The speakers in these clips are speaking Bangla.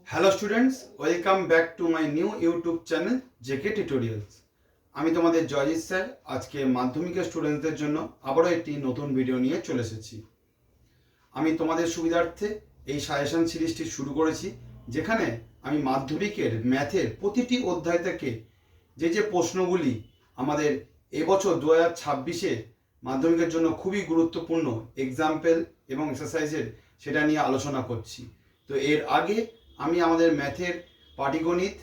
Hello students, welcome back to my new YouTube channel JK tutorials. আমি তোমাদের জয়জিৎ স্যার আজকে মাধ্যমিকের স্টুডেন্টদের জন্য আবারও একটি নতুন ভিডিও নিয়ে চলে এসেছি। আমি তোমাদের সুবিধার্থে এই সাজেশন সিরিজটি শুরু করেছি, যেখানে আমি মাধ্যমিকের ম্যাথের প্রতিটি অধ্যায় থেকে যে প্রশ্নগুলি আমাদের এবছর 2026-এ মাধ্যমিকের জন্য খুবই গুরুত্বপূর্ণ এক্সাম্পল এবং এক্সারসাইজের সেটা নিয়ে আলোচনা করছি। তো এর আগে আমি আমাদের ম্যাথের পাটিগণিত,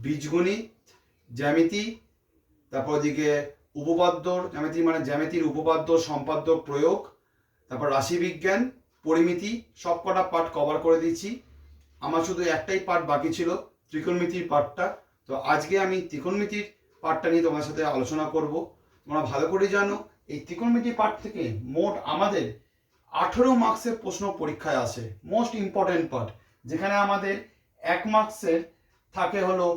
বীজগণিত, জ্যামিতি, তারপর ওদিকে উপপাদ্যর জ্যামিতি মানে জ্যামিতির উপপাদ্য সম্পাদ্য প্রয়োগ, তারপর রাশিবিজ্ঞান, পরিমিতি সব কটা পার্ট কভার করে দিচ্ছি। আমার শুধু একটাই পার্ট বাকি ছিল, ত্রিকোণমিতির পার্টটা। তো আজকে আমি ত্রিকোণমিতির পার্টটা নিয়ে তোমার সাথে আলোচনা করব। তোমরা ভালো করে জানো এই ত্রিকোণমিতির পার্ট থেকে মোট আমাদের 18 মার্কসের প্রশ্ন পরীক্ষায় আসে। মোস্ট ইম্পর্টেন্ট পার্ট, যেখানে আমাদের 1 মার্কসের থাকে হলো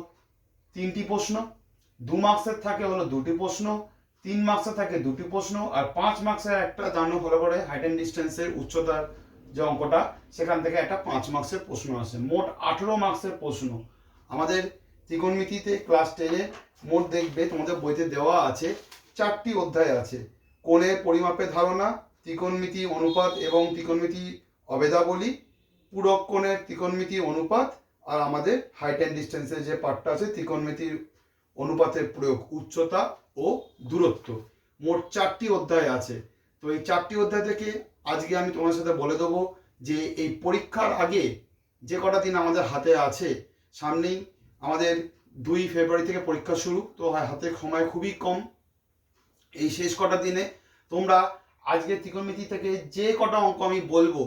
3টি প্রশ্ন, 2 মার্কসের থাকে হলো 2টি প্রশ্ন, 3 মার্কসের থাকে 2টি প্রশ্ন, আর 5 মার্কসের একটা জানো ভালো করে হাইট অ্যান্ড ডিস্টেন্সের উচ্চতার যে অঙ্কটা, সেখান থেকে একটা 5 মার্কসের প্রশ্ন আসে। মোট 18 মার্কসের প্রশ্ন আমাদের ত্রিকোণমিতিতে ক্লাস 10-এ মোট দেখবে তোমাদের বইতে দেওয়া আছে 4টি অধ্যায় আছে। কোণের পরিমাপের ধারণা, ত্রিকোণমিতি অনুপাত এবং ত্রিকোণমিতি অভেদাবলী, পূরক কোণের ত্রিকোণমিতি অনুপাত, আর আমাদের হাইট অ্যান্ড ডিস্টেন্সের যে পার্টটা আছে ত্রিকোণমিতির অনুপাতের প্রয়োগ, উচ্চতা ও দূরত্ব। মোট 4টি অধ্যায় আছে। তো এই 4টি অধ্যায় থেকে আজকে আমি তোমার সাথে বলে দেবো যে এই পরীক্ষার আগে যে কটা দিন আমাদের হাতে আছে, সামনেই আমাদের 2 ফেব্রুয়ারি থেকে পরীক্ষা শুরু, তো হাতে সময় খুবই কম। এই শেষ কটা দিনে তোমরা আজকে ত্রিকোণমিতি থেকে যে কটা অঙ্ক আমি বলবো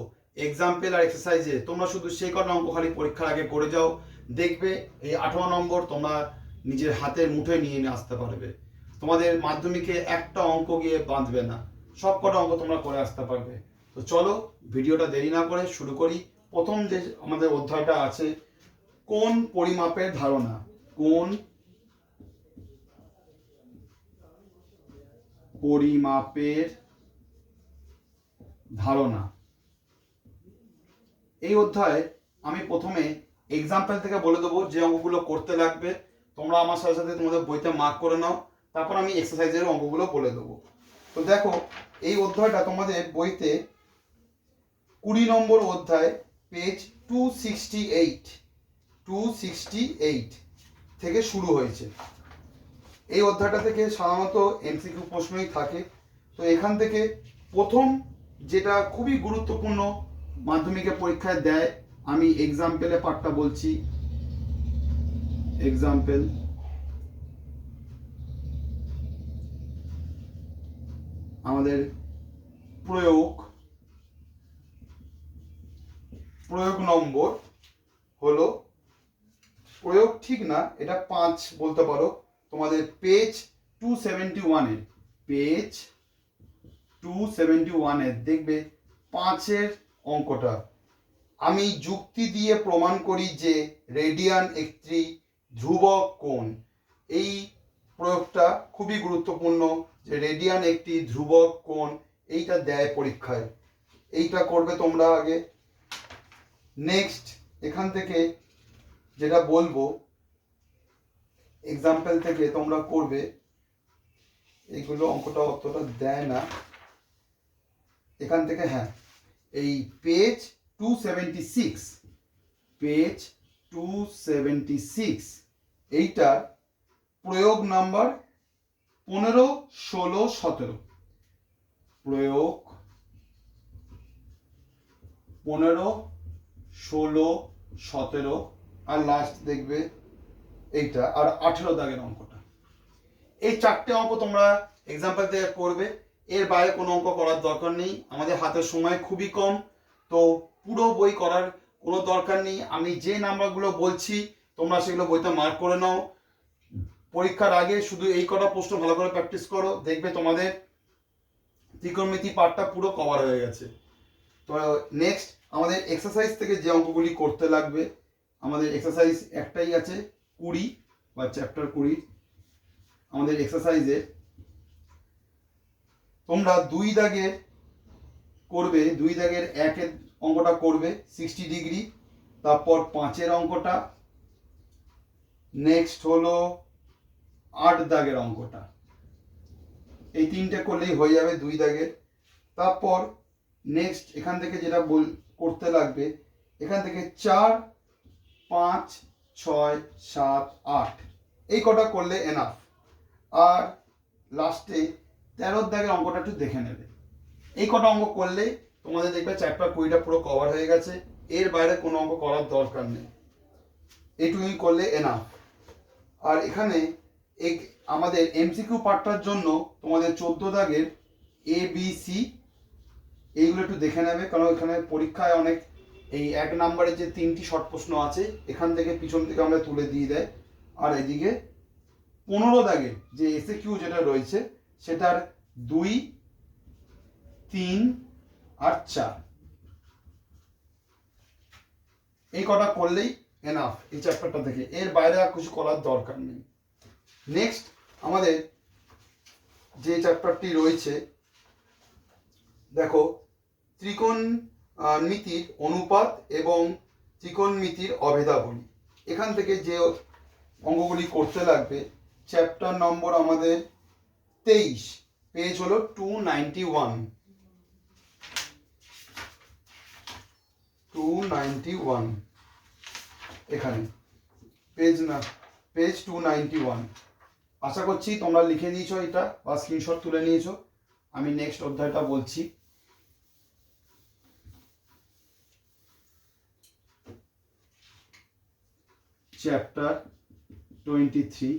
এক্সাম্পল আর এক্সারসাইজে, তোমরা শুধু সেই কটা অঙ্ক খালি পরীক্ষার আগে করে যাও। দেখবে এই 18 নম্বর তোমরা নিজের হাতের মুঠোয় নিয়ে আসতে পারবে। তোমাদের মাধ্যমিকে একটা অঙ্ক গিয়ে বাঁধবে না, সব কটা অঙ্ক তোমরা করে আসতে পারবে। তো চলো ভিডিওটা দেরি না করে শুরু করি। প্রথম যে আমাদের অধ্যায়টা আছে, কোণ পরিমাপের ধারণা। কোণ পরিমাপের ধারণা। এই অধ্যায়ে আমি প্রথমে এক্সাম্পল থেকে বলে দেবো যে অঙ্কগুলো করতে লাগবে। তোমরা আমার সাথে সাথে তোমাদের বইতে মার্ক করে নাও, তারপর আমি এক্সারসাইজের অঙ্কগুলো বলে দেবো। তো দেখো, এই অধ্যায়টা তোমাদের বইতে 20 নম্বর অধ্যায়, পেজ 268 থেকে শুরু হয়েছে। এই অধ্যায়টা থেকে সাধারণত এমসিকিউ প্রশ্নই থাকে। তো এখান থেকে প্রথম যেটা খুবই গুরুত্বপূর্ণ মাধ্যমিকের পরীক্ষায় দেয়, আমি এক্সাম্পলের পার্টটা বলছি। এক্সাম্পল, আমাদের প্রয়োগ নম্বর হলো, প্রয়োগ ঠিক না, এটা 5 বলতে পারো। তোমাদের পেজ 271-এর, পেজ 271-এর দেখবে 5-এর অঙ্কটা। আমি যুক্তি দিয়ে প্রমাণ করি যে রেডিয়ান একটি ধ্রুবক কোণ। এই প্রয়োগটা খুবই গুরুত্বপূর্ণ, যে রেডিয়ান একটি ধ্রুবক কোণ, এইটা দেয় পরীক্ষায়। এইটা করবে তোমরা আগে। নেক্সট এখান থেকে যেটা বলবো এক্সাম্পল থেকে তোমরা করবে, এইগুলো অঙ্কটা অতটা দেয় না এখান থেকে। হ্যাঁ, এই পেজ 276 এইটা প্রয়োগ নাম্বার 15, 16, 17। প্রয়োগ 15, 16, 17, আর লাস্ট দেখবে এইটা, আর 18 দাগের অঙ্কটা। এই 4টে অঙ্ক তোমরা এক্সাম্পল থেকে করবে, এর বাইরে কোনো অঙ্ক করার দরকার নেই। আমাদের হাতের সময় খুবই কম, তো পুরো বই করার কোনো দরকার নেই। আমি যে নাম্বারগুলো বলছি তোমরা সেগুলো বইতে মার্ক করে নাও। পরীক্ষার আগে শুধু এই কটা প্রশ্ন ভালো করে প্র্যাকটিস করো, দেখবে তোমাদের ত্রিকোণমিতি পার্টটা পুরো কভার হয়ে গেছে। তো নেক্সট আমাদের এক্সারসাইজ থেকে যে অঙ্কগুলি করতে লাগবে, আমাদের এক্সারসাইজ একটাই আছে 20 বা চ্যাপ্টার 20। আমাদের এক্সারসাইজে তোমরা 2 দাগের করবে, 2 দাগের 1-এর অঙ্কটা করবে 60 ডিগ্রি, তারপর 5-এর অঙ্কটা, নেক্সট হলো 8 দাগের অঙ্কটা। এই 3টে করলেই হয়ে যাবে 2 দাগের। তারপর নেক্সট এখান থেকে যেটা করতে লাগবে, এখান থেকে 4, 5, 6, 7, 8 এই কটা করলে এনাফ। আর লাস্টে 13 দাগের অঙ্কটা একটু দেখে নেবে। এই কটা অঙ্ক করলেই তোমাদের দেখবে চ্যাপ্টার 20টা পুরো কভার হয়ে গেছে। এর বাইরে কোনো অঙ্ক করার দরকার নেই, এইটুকুই করলে এনাফ। আর এখানে আমাদের এমসিকিউ পার্টটার জন্য তোমাদের 14 দাগের ABC এইগুলো একটু দেখে নেবে, কারণ এখানে পরীক্ষায় অনেক এই 1 নম্বরের যে 3টি শর্ট প্রশ্ন আছে এখান থেকে পিছন থেকে আমরা তুলে দিয়ে দেয়। আর এদিকে 15 দাগের যে এসএকিউ যেটা রয়েছে সেটার 2, 3 আর 4 এই কটা করলেই এনাফ এই চ্যাপ্টারটা থেকে। এর বাইরে আর কিছু করার দরকার নেই। নেক্সট আমাদের যে চ্যাপ্টারটি রয়েছে, দেখো ত্রিকোণমিতির অনুপাত এবং ত্রিকোণমিতির অভেদাবলী। এখান থেকে যে অঙ্কগুলি করতে লাগবে, চ্যাপ্টার নম্বর আমাদের 23, পেজ হলো 291 এখানে পেজ 291। আশা করছি তোমরা লিখে নিয়েছো এটা বা স্ক্রিনশট তুলে নিয়েছো। আমি নেক্সট অধ্যায়টা বলছি। চ্যাপ্টার 23,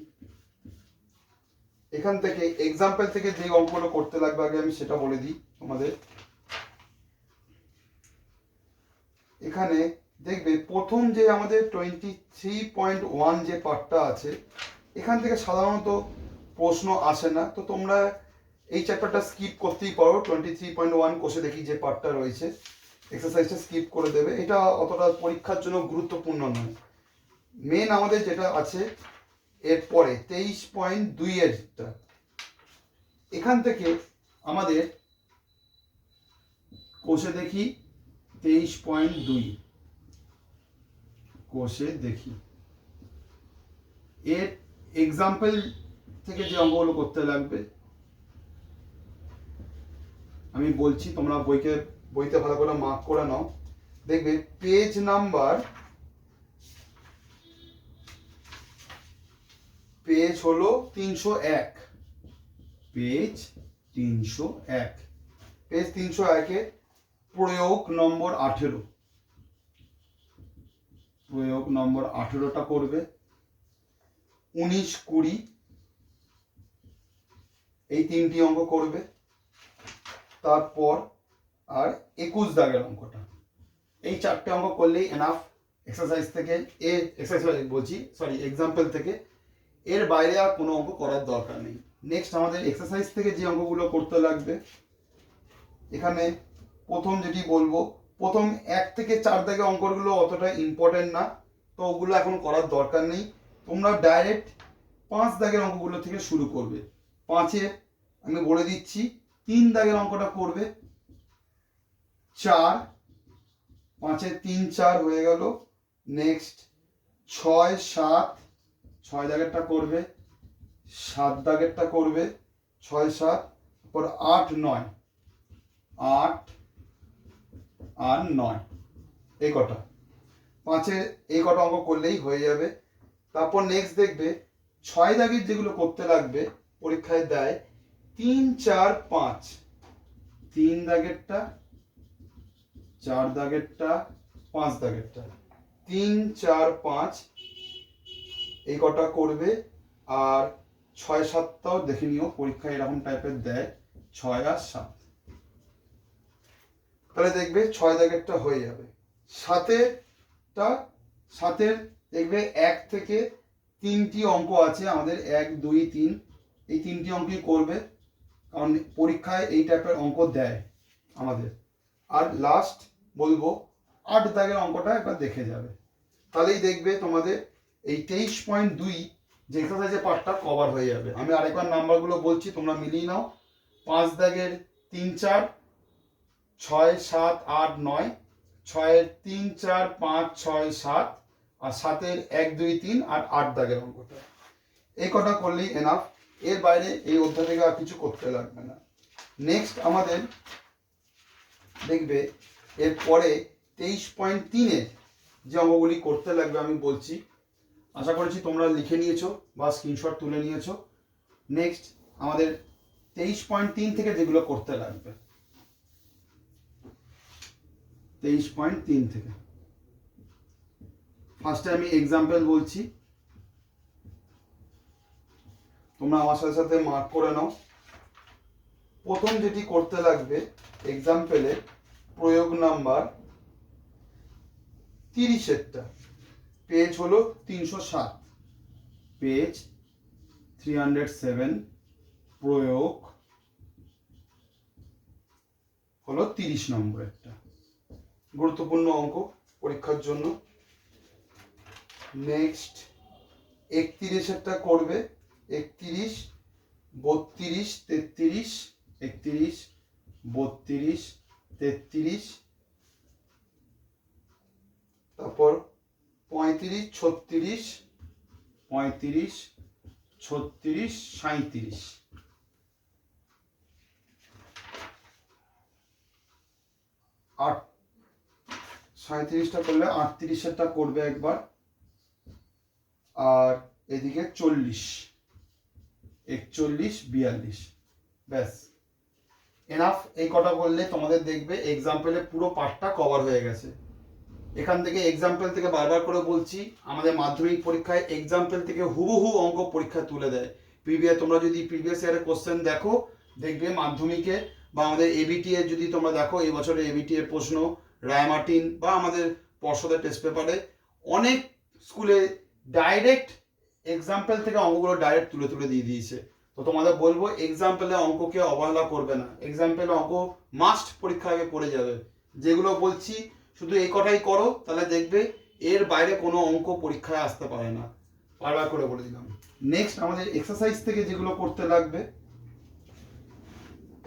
এখান থেকে এক্সাম্পল থেকে যে অঙ্কগুলো করতে লাগবে আগে আমি সেটা বলে দিই তোমাদের। এখানে দেখবে প্রথম যে আমাদের 23.1 যে পার্টটা আছে, এখান থেকে সাধারণত প্রশ্ন আসে না, তো তোমরা এই চ্যাপ্টারটা স্কিপ করতেই পারো। 23.1 কোষে দেখি যে পার্টটা রয়েছে, এক্সারসাইজটা স্কিপ করে দেবে। এটা অতটা পরীক্ষার জন্য গুরুত্বপূর্ণ নয়। মেন আমাদের যেটা আছে এরপরে 23.2 এরটা, এখান থেকে আমাদের কোষে দেখি 23.2 কোষে দেখি এর এক্সাম্পল থেকে যে অঙ্কগুলো করতে লাগবে আমি বলছি, তোমরা বইতে ভালো করে মার্ক করে নাও। দেখবে পেজ হলো 301, পেজ 301, পেজ 301-এ প্রয়োগ নম্বর 18, প্রয়োগ নম্বর 18টা করবে। 19, 20 এই 3টি অঙ্ক করবে। তারপর আর 21 দাগের অঙ্কটা, এই 4টে অঙ্ক করলেই এনাফ এক্সারসাইজ থেকে। এক্সাম্পল থেকে। এর বাইরে আর কোনো অঙ্ক করার দরকার নেই। নেক্সট আমাদের এক্সারসাইজ থেকে যে অঙ্কগুলো করতে লাগবে, এখানে প্রথম যেটি বলবো, প্রথম 1 থেকে 4 দাগের অঙ্কগুলো অতটা ইম্পর্টেন্ট না, তো ওগুলো এখন করার দরকার নেই। তোমরা ডাইরেক্ট 5 দাগের অঙ্কগুলো থেকে শুরু করবে। 5-এ আমি বলে দিচ্ছি 3 দাগের অঙ্কটা করবে। 4, 5-এ 3, 4 হয়ে গেল। নেক্সট 6, 7, 6 দাগেরটা করবে। 7 দাগেরটা করবে, 6, 7, তারপর 8, 9, 8 আর 9 এই কটা। 5-এ এই কটা অঙ্ক করলেই হয়ে যাবে। তারপর নেক্সট দেখবে 6 দাগের যেগুলো করতে লাগবে, পরীক্ষায় দেয় 3, 4, 5, 3 দাগেরটা, 4 দাগেরটা, 5 দাগেরটা, 3, 4, 5 এই কটা করবে। আর 6, 7টাও দেখে নিও, পরীক্ষায় এরকম টাইপের দেয় 6 আর 7। তাহলে দেখবে 6 দাগেরটা হয়ে যাবে। 7-এর দেখবে 1 থেকে 3টি অঙ্ক আছে আমাদের, 1, 2, 3 এই 3টি অঙ্কই করবে, কারণ পরীক্ষায় এই টাইপের অঙ্ক দেয় আমাদের। আর লাস্ট বলবো 8 দাগের অঙ্কটা একবার দেখে যাবে, তাহলেই দেখবে তোমাদের এই 23.2 যে এক্সারসাইজের পার্টটা কভার হয়ে যাবে। আমি আরেকবার নাম্বারগুলো বলছি, তোমরা মিলিয়ে নাও। 5 দাগের 3, 4, 6, 7, 8, 9, 6-এর 3, 4, 5, 6, 7 আর 7-এর 1, 2, 3 আর 8 দাগের অঙ্কটা। এই কটা করলেই এনাফ। এর বাইরে এই অধ্যায় থেকে আর কিছু করতে লাগবে না। নেক্সট আমাদের দেখবে এরপরে 23.3-এর যে অঙ্কগুলি করতে লাগবে আমি বলছি, আশা করছি তোমরা লিখে নিয়েছো বা স্ক্রিনশট তুলে নিয়েছো। নেক্সট আমাদের 23.3 থেকে যেগুলো করতে লাগবে, 23.3 থেকে ফার্স্টে আমি এক্সাম্পল বলছি, তোমরা আমার সাথে সাথে মার্ক করে নাও। প্রথম যেটি করতে লাগবে এক্সাম্পলে প্রয়োগ নাম্বার 30-এরটা, পেজ হলো 307, পেজ 307, প্রয়োগ হলো 30 নম্বরেরটা। গুরুত্বপূর্ণ অঙ্ক পরীক্ষার জন্য। নেক্সট 31-এরটা করবে, 31, 32, 33, 31, 32, 33, তারপর 35, 36, 35, 36, 37। আর 37টা করলে 38-এরটা করবে একবার, আর এদিকে 40, 41, 42। ব্যাস এনাফ। এই কটা করলে তোমাদের দেখবে এক্সাম্পলে পুরো পার্টটা কভার হয়ে গেছে। এখান থেকে এক্সাম্পল থেকে বারবার করে বলছি, আমাদের মাধ্যমিক পরীক্ষায় এক্সাম্পল থেকে হুবহু অঙ্ক পরীক্ষায় তুলে দেয়। তোমরা যদি প্রিভিয়াস ইয়ারের কোশ্চেন দেখো, দেখবে মাধ্যমিকে বা আমাদের এবিটি এর যদি তোমরা দেখো, এই বছরের এবিটি এর প্রশ্ন, রায়মার্টিন বা আমাদের পর্ষদের টেস্ট পেপারে অনেক স্কুলে ডাইরেক্ট এক্সাম্পল থেকে অঙ্কগুলো ডাইরেক্ট তুলে তুলে দিয়ে দিয়েছে। তো তোমাদের বলবো এক্সাম্পলে অঙ্ককে অবহেলা করবে না, এক্সাম্পলে অঙ্ক মাস্ট পরীক্ষা আগে করে যাবে। যেগুলো বলছি শুধু এই কটাই করো, তাহলে দেখবে এর বাইরে কোনো অঙ্ক পরীক্ষায় আসতে পারে না, বারবার করে বলে দিলাম। নেক্সট আমাদের এক্সারসাইজ থেকে যেগুলো করতে লাগবে,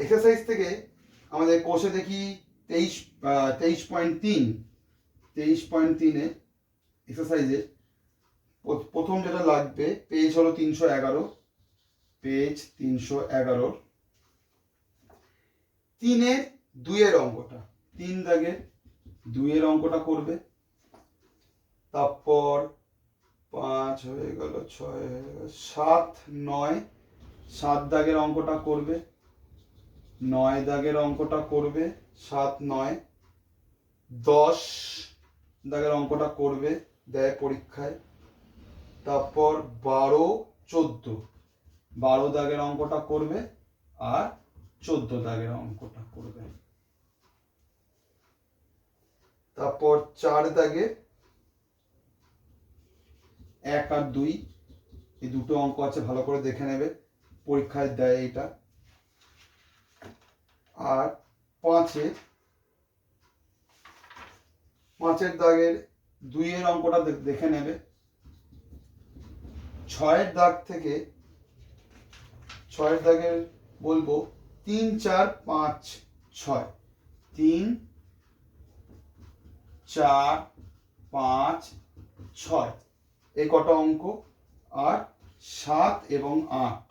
এক্সারসাইজ থেকে আমাদের কোষে দেখি 23.3 এক্সারসাইজে প্রথম যেটা লাগবে, পেজ হলো 311, পেজ 311, 3-এর 2-এর অঙ্কটা, 3 দাগের 2-এর অঙ্কটা করবে। তারপর 5 হয়ে গেল, 6 হয়ে গেল, 7, 9, 7 দাগের অঙ্কটা করবে, 9 দাগের অঙ্কটা করবে, 7, 9, 10 দাগের অঙ্কটা করবে, দেয় পরীক্ষায়। তারপর 12, 14 দাগের অঙ্কটা করবে আর 14 দাগের অঙ্কটা করবে। তারপর 4 দাগে 1 আর 2, এই দুটো অঙ্ক আছে, ভালো করে দেখে নেবে, পরীক্ষায় দেয় এটা। আর 5-এর দাগের 2-এর অঙ্কটা দেখে নেবে। 6-এর দাগ থেকে 6-এর দাগের বলবো 3, 4, 5, 6, 3, 4, 5, 6 এই কটা অঙ্ক। আর 7 এবং 8,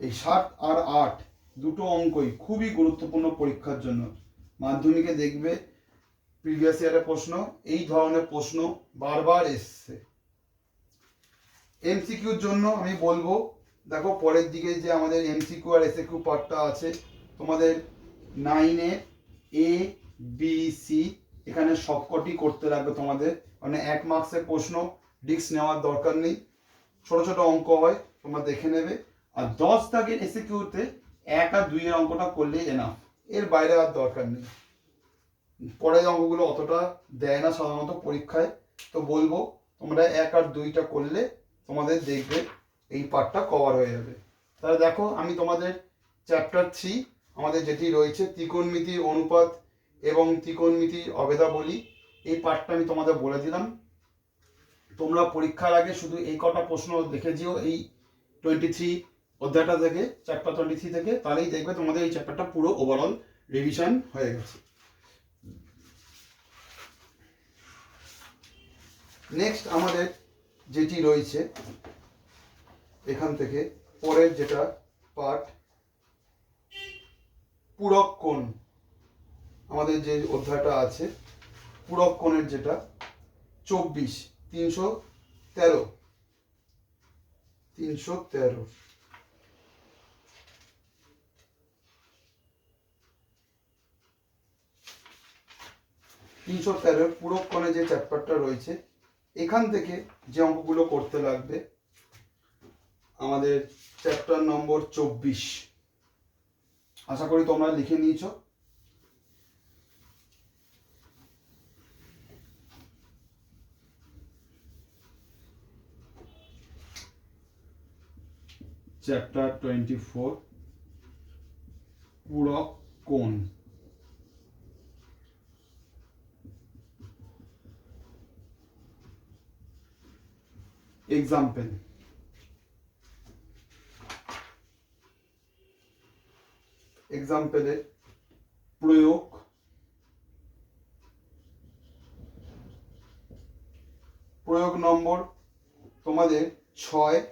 এই 7 আর 8 দুটো অঙ্কই খুবই গুরুত্বপূর্ণ পরীক্ষার জন্য। মাধ্যমিকে দেখবে প্রিভিয়াস ইয়ারের প্রশ্ন, এই ধরনের প্রশ্ন বারবার এসছে। এমসিকিউর জন্য আমি বলবো, দেখো পরের দিকে যে আমাদের এমসিকিউ আর এসএকিউ পার্টটা আছে, তোমাদের 9-এর এ বি সি এখানে সবকটি করতে লাগবে তোমাদের, মানে 1 মার্কসের প্রশ্ন, রিস্ক নেওয়ার দরকার নেই, ছোট ছোট অঙ্ক হয়, তোমরা দেখে নেবে। আর 10 দাগের এসএকিউতে 1 আর 2 এর অঙ্কটা করলেই এনাফ, এর বাইরে আর দরকার নেই। পরের অঙ্কগুলো অতটা দেয় না সাধারণত পরীক্ষায়, তো বলবো তোমরা 1 আর 2টা করলে তোমাদের দেখবে এই পার্টটা কভার হয়ে যাবে। তাহলে দেখো আমি তোমাদের চ্যাপ্টার 3 আমাদের যেটি রয়েছে ত্রিকোণমিতির অনুপাত এবং ত্রিকোণমিতির অভেদাবলী, এই পার্টটা আমি তোমাদের বলে দিলাম। তোমরা পরীক্ষার আগে শুধু এই কটা প্রশ্ন দেখে যেও এই 23 অধ্যায়টা থেকে, চ্যাপ্টার 23 থেকে, তাহলেই দেখবে তোমাদের এই চ্যাপ্টারটা পুরো ওভারঅল রিভিশন হয়ে গেছে। নেক্সট আমাদের যেটি রয়েছে এখান থেকে পরের যেটা পার্ট, পূরক কোণ। আমাদের যে অধ্যায়টা আছে পূরক কোণের যেটা 24 313 পূরক কোণে যে চ্যাপ্টারটা রয়েছে এখান থেকে যে অঙ্কগুলো করতে লাগবে আমাদের চ্যাপ্টার নম্বর 24। আশা করি তোমরা লিখে নিয়েছো। চ্যাপ্টার 24 পূরক কোণ। এক্সাম্পল, এক্সাম্পলের প্রয়োগ, প্রয়োগ নম্বর তোমাদের 6।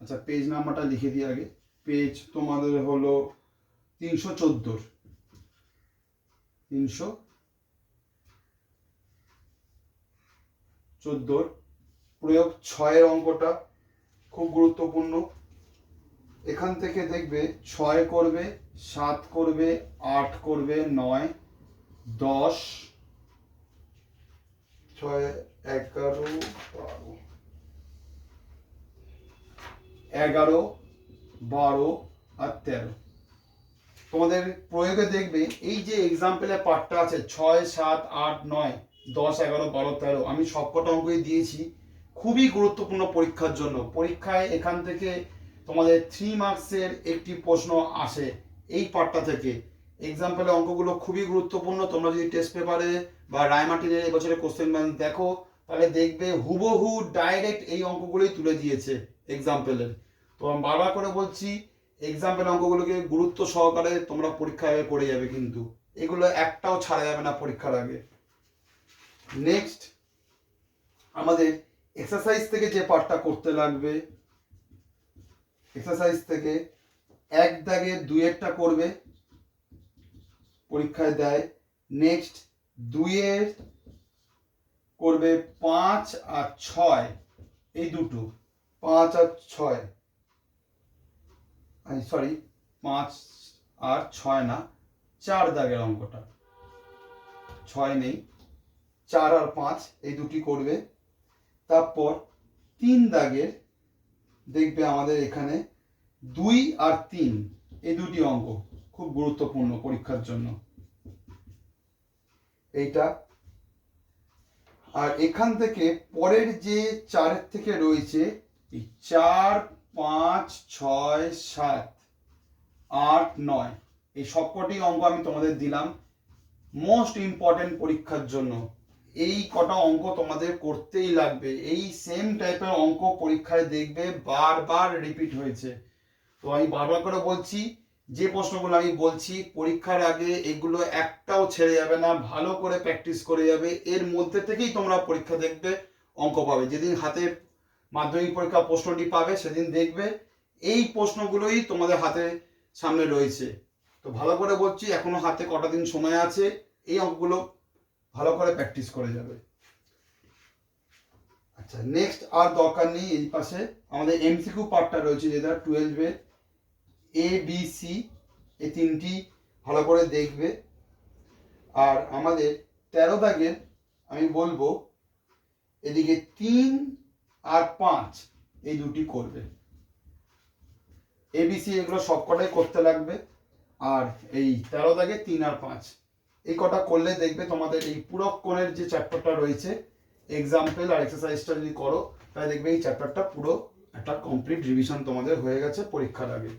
আচ্ছা পেজ নাম্বারটা লিখে দিই আগে। পেজ তোমাদের হলো 314। প্রয়োগ 6 অঙ্কটা খুব গুরুত্বপূর্ণ। এখান থেকে দেখবে 6 করবে, 7 করবে, 8 করবে, 9 10 6 11 12 12 আর 13। তোমাদের প্রয়োগে দেখবে এই যে এক্সাম্পলের পার্টটা আছে 6 7 8 9 10 11 12 13, আমি সবকটা অঙ্কই দিয়েছি। খুবই গুরুত্বপূর্ণ পরীক্ষার জন্য। পরীক্ষায় এখান থেকে তোমাদের 3 মার্কসের একটি প্রশ্ন আসে এই পার্টটা থেকে। এক্সাম্পলের অঙ্কগুলো খুবই গুরুত্বপূর্ণ। তোমরা যদি টেস্ট পেপারে বা রায়মার্টিনের এবছরের কোশ্চেন ব্যাংক দেখো তাহলে দেখবে হুবহু ডাইরেক্ট এই অঙ্কগুলোই তুলে দিয়েছে এক্সাম্পলের। তো আমি বারবার করে বলছি এক্সাম্পল অঙ্কগুলোকে গুরুত্ব সহকারে তোমরা পরীক্ষায় করে যাবে, কিন্তু এগুলো একটাও ছাড়া যাবে না পরীক্ষার আগে। নেক্সট আমাদের এক্সারসাইজ থেকে যে পার্টটা করতে লাগবে, এক্সারসাইজ থেকে 1 দাগের 2-এরটা করবে, পরীক্ষায় দেয়। নেক্সট 2-এর করবে 5 আর 6, এই দুটো 5 আর 6, সরি 5 আর 6 না, 4 দাগের অঙ্কটা, 6 নেই, 4 আর 5 এই দুটি করবে। তারপর 3 দাগের দেখবে আমাদের এখানে 2 আর 3 এই দুটি অঙ্ক খুব গুরুত্বপূর্ণ পরীক্ষার জন্য এইটা। আর এখান থেকে পরের যে 4 থেকে রয়েছে 4 5 6 7 8 9 এই সবকটি অঙ্ক আমি তোমাদের দিলাম মোস্ট ইম্পর্টেন্ট পরীক্ষার জন্য। এই কটা অঙ্ক তোমাদের করতেই লাগবে। এই সেম টাইপের অঙ্ক পরীক্ষায় দেখবে বারবার রিপিট হয়েছে। তো আমি বারবার করে বলছি যে প্রশ্নগুলো আমি বলছি পরীক্ষার আগে এগুলো একটাও ছেড়ে যাবে না, ভালো করে প্র্যাকটিস করে যাবে। এর মধ্যে থেকেই তোমরা পরীক্ষা দেখবে অঙ্ক পাবে। যেদিন হাতে মাধ্যমিক পরীক্ষা প্রশ্নটি পাবে সেদিন দেখবে এই প্রশ্নগুলোই তোমাদের হাতে সামনে রয়েছে। তো ভালো করে বলছি এখনো হাতে কটা দিন সময় আছে, এই অঙ্কগুলো ভালো করে প্র্যাকটিস করে যাবে। আচ্ছা নেক্সট আর দরকার নেই, এই পাশে আমাদের এমসিকিউ পার্টটা রয়েছে যেটা 12-এর এ বি সি এই তিনটি ভালো করে দেখবে। আর আমাদের 13 দাগের আমি বলবো এদিকে 3 আর 5 এই দুটি করবে। এবিসি এগুলো সবকটাই করতে লাগবে। আর এই 13 দাগে 3 আর 5 এই কটা করলে দেখবে তোমাদের এই পূরক কোণের যে চ্যাপ্টারটা রয়েছে এক্সাম্পল আর এক্সারসাইজটা যদি করো তাহলে দেখবে এই চ্যাপ্টারটা পুরো একটা কমপ্লিট রিভিশন তোমাদের হয়ে গেছে পরীক্ষার আগে।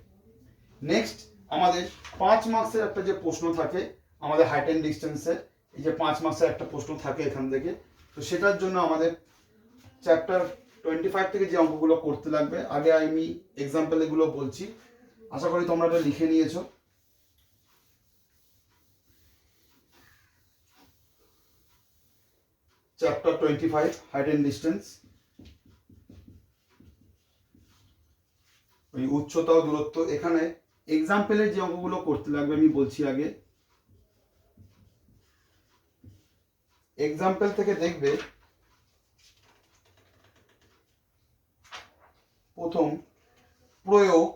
নেক্সট আমাদের 5 মার্কসের একটা যে প্রশ্ন থাকে আমাদের হাইট অ্যান্ড ডিস্টেন্সের, এই যে 5 মার্কসের একটা প্রশ্ন থাকে এখান থেকে, তো সেটার জন্য আমাদের চ্যাপ্টার 25 থেকে যে অঙ্কগুলো করতে লাগবে আগে আমি এক্সাম্পল এগুলো বলছি, আশা করি তোমরা এটা লিখে নিয়েছো। Chapter 25 height and distance. ওই উচ্চতা ও দূরত্ব। এখানে এক্সাম্পলের যে অঙ্কগুলো করতে লাগবে আমি বলছি আগে। এক্সাম্পল থেকে দেখবে প্রথম প্রয়োগ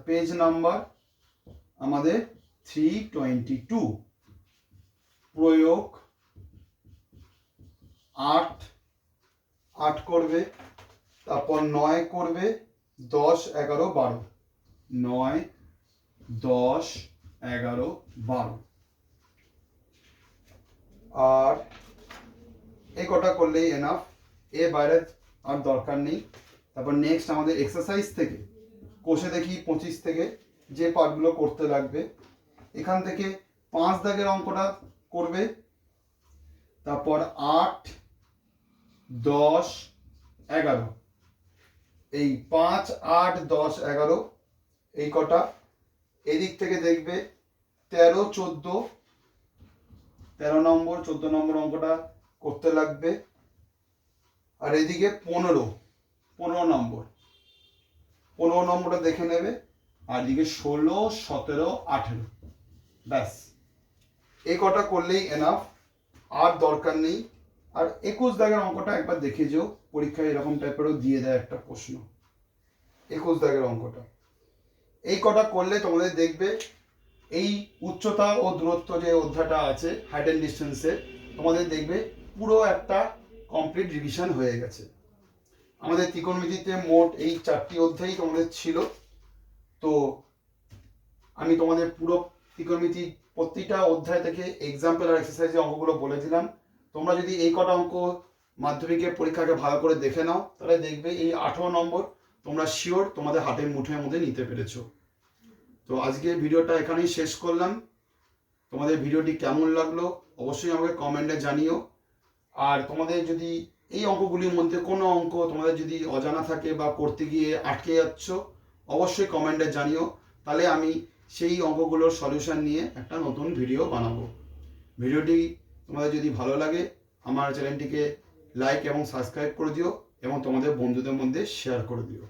পেজ নাম্বার আমাদের 322। প্রয়োগ 8 করবে, তারপর 9 করবে, 10, 11, 12, 9, 10, 11, 12 আর এই কটা করলেই এনাফ, এ বাইরে আর দরকার নেই। তারপর নেক্সট আমাদের এক্সারসাইজ থেকে কোষে দেখি 25 থেকে যে পার্টগুলো করতে লাগবে, এখান থেকে 5 দাগের অঙ্কটা করবে, তারপর 8, 10, 11, এই 5, 8, 10, 11 এই কটা। এদিক থেকে দেখবে 13, 14, 13 নম্বর 14 নম্বর অঙ্কটা করতে লাগবে। আর এদিকে 15 নম্বরটা দেখে নেবে। আর এদিকে 16, 17, 18, ব্যাস এই কটা করলেই এনাফ, আর দরকার নেই। আর 21 দাগের অঙ্কটা একবার দেখে যেও, পরীক্ষায় এরকম টাইপেরও দিয়ে দেয় একটা প্রশ্ন। 21 দাগের অঙ্কটা এই কটা করলে তোমাদের দেখবে এই উচ্চতা ও দূরত্ব যে অধ্যায়টা আছে হাইট অ্যান্ড ডিস্টেন্সের, তোমাদের দেখবে পুরো একটা কমপ্লিট রিভিশন হয়ে গেছে। আমাদের ত্রিকোণমিতিতে মোট এই 4টি অধ্যায়ই তোমাদের ছিল। তো আমি তোমাদের পুরো ত্রিকোণমিতি প্রতিটা অধ্যায় থেকে এক্সাম্পল আর এক্সারসাইজের অঙ্কগুলো বলে দিলাম। তোমরা যদি এই কটা অঙ্ক মাধ্যমিকের পরীক্ষাকে ভালো করে দেখে নাও, তাহলে দেখবে এই 18 নম্বর তোমরা শিওর তোমাদের হাতের মুঠোর মধ্যে নিতে পেরেছো। তো আজকে ভিডিওটা এখানেই শেষ করলাম। তোমাদের ভিডিওটি কেমন লাগলো অবশ্যই আমাকে কমেন্টে জানিও। আর তোমাদের যদি এই অঙ্কগুলির মধ্যে কোনো অঙ্ক তোমাদের যদি অজানা থাকে বা করতে গিয়ে আটকে যাচ্ছ, অবশ্যই কমেন্টে জানিও, তাহলে আমি সেই অঙ্কগুলোর সলিউশন নিয়ে একটা নতুন ভিডিও বানাবো। ভিডিওটি তোমাদের যদি ভালো লাগে আমার চ্যানেলটিকে লাইক এবং সাবস্ক্রাইব করে দিও এবং তোমাদের বন্ধুদের মধ্যে শেয়ার করে দিও।